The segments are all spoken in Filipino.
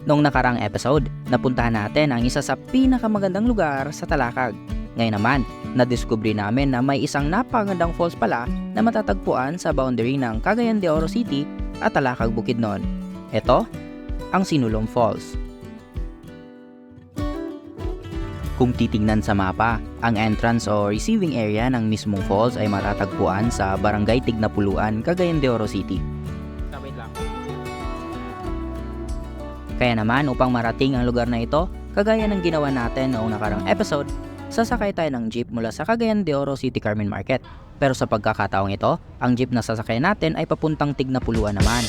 Noong nakarang episode, napuntahan natin ang isa sa pinakamagandang lugar sa Talakag. Ngayon naman, nadiskubre namin na may isang napakagandang falls pala na matatagpuan sa boundary ng Cagayan de Oro City at Talakag, Bukidnon. Ito, ang Sinulong Falls. Kung titingnan sa mapa, ang entrance o receiving area ng mismong falls ay matatagpuan sa Barangay Tignapuluan, Cagayan de Oro City. Kaya naman upang marating ang lugar na ito, kagaya ng ginawa natin noong nakarang episode, sasakay tayo ng jeep mula sa Cagayan de Oro City Carmen Market. Pero sa pagkakataong ito, ang jeep na sasakay natin ay papuntang Tignapuluan naman.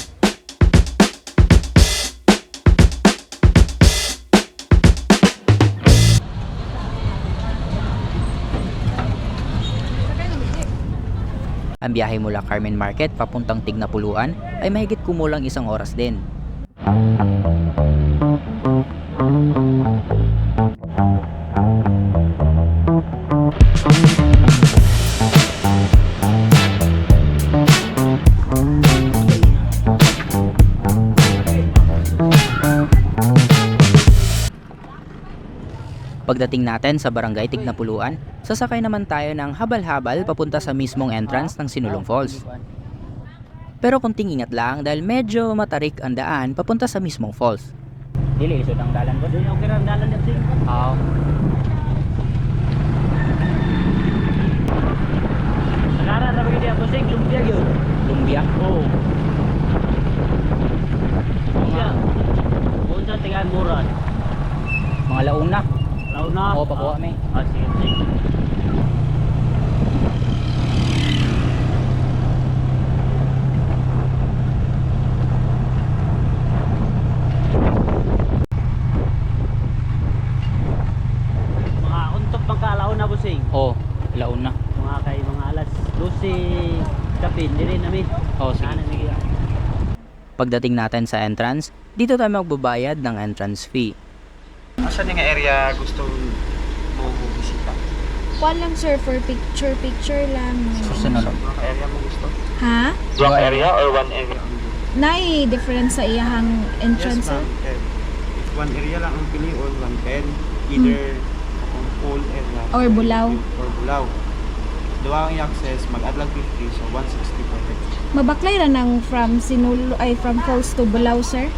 Ang biyahe mula Carmen Market papuntang Tignapuluan ay mahigit kumulang 1 oras din. Pagdating natin sa Barangay Tignapuluan, sasakay naman tayo ng habal-habal papunta sa mismong entrance ng Sinulong Falls. Pero kunting ingat lang dahil medyo matarik ang daan papunta sa mismong falls. Dili, isod ang dalan ko. Dili, okay ang dalan natin. Oo. Nagara na bagay diya, Busing, lumbia yun. Lumbia? Oo. Lumbia. Kung sa tingan buran. Mga launa. Launa? Oo, pakuha may. Sige, sige. Oo, laon na. Mga kay mga alas 12 kapin, dire namin. Oo, sige. Pagdating natin sa entrance, dito tayo magbabayad ng entrance fee. Asan nga area gusto mo bisita? Kuan lang sir, for picture lang. Susunod. Mga area mo gusto? Ha? Block area or one area only? Nay, difference sa iyahang entrance Yes sir? ma'am. If one area lang ang piliun, 110. Either full area Or Bulaw. or Bulaw. Duwa ang i-access, mag-add lang 50, so 160 per head. Mabaklay ra nang from from Falls to Bulaw sir?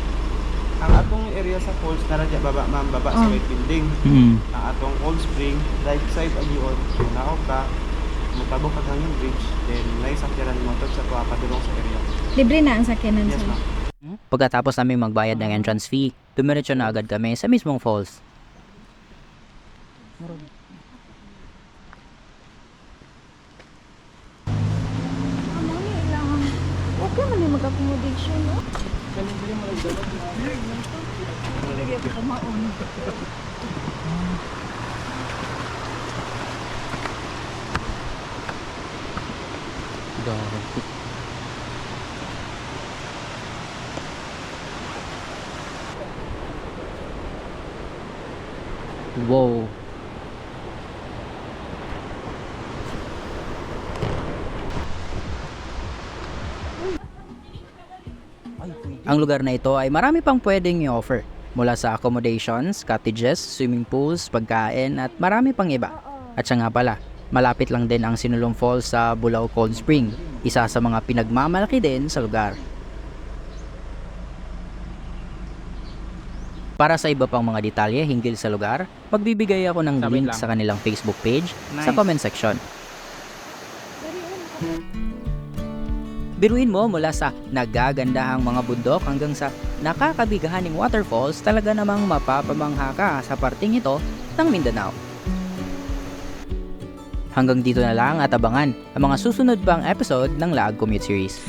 Ang atong area sa falls, naradya baba ma'am, baba sa white building. Ang atong Old Spring, right side ang yun, kung naog ka, matabok ka yung bridge, then naisakyaran mo sa tuwa, padulong sa area. Libre na ang sakyanan Yes sir. ma'am. Pagkatapos namin magbayad ng entrance fee, dumiretso na agad kami sa mismong falls. Okay man yung mag-accommodation, no? Wow. Ang lugar na ito ay marami pang pwedeng i-offer. Mula sa accommodations, cottages, swimming pools, pagkain at marami pang iba. At siya nga pala, malapit lang din ang Sinulong Falls sa Bulaw Cold Spring, isa sa mga pinagmamalaki din sa lugar. Para sa iba pang mga detalye hinggil sa lugar, magbibigay ako ng link sa kanilang Facebook page sa comment section. Biruin mo mula sa nagagandahang mga bundok hanggang sa nakakabigahaning waterfalls, talaga namang mapapamangha ka sa parting ito ng Mindanao. Hanggang dito na lang at abangan ang mga susunod pang episode ng Laag Commute Series.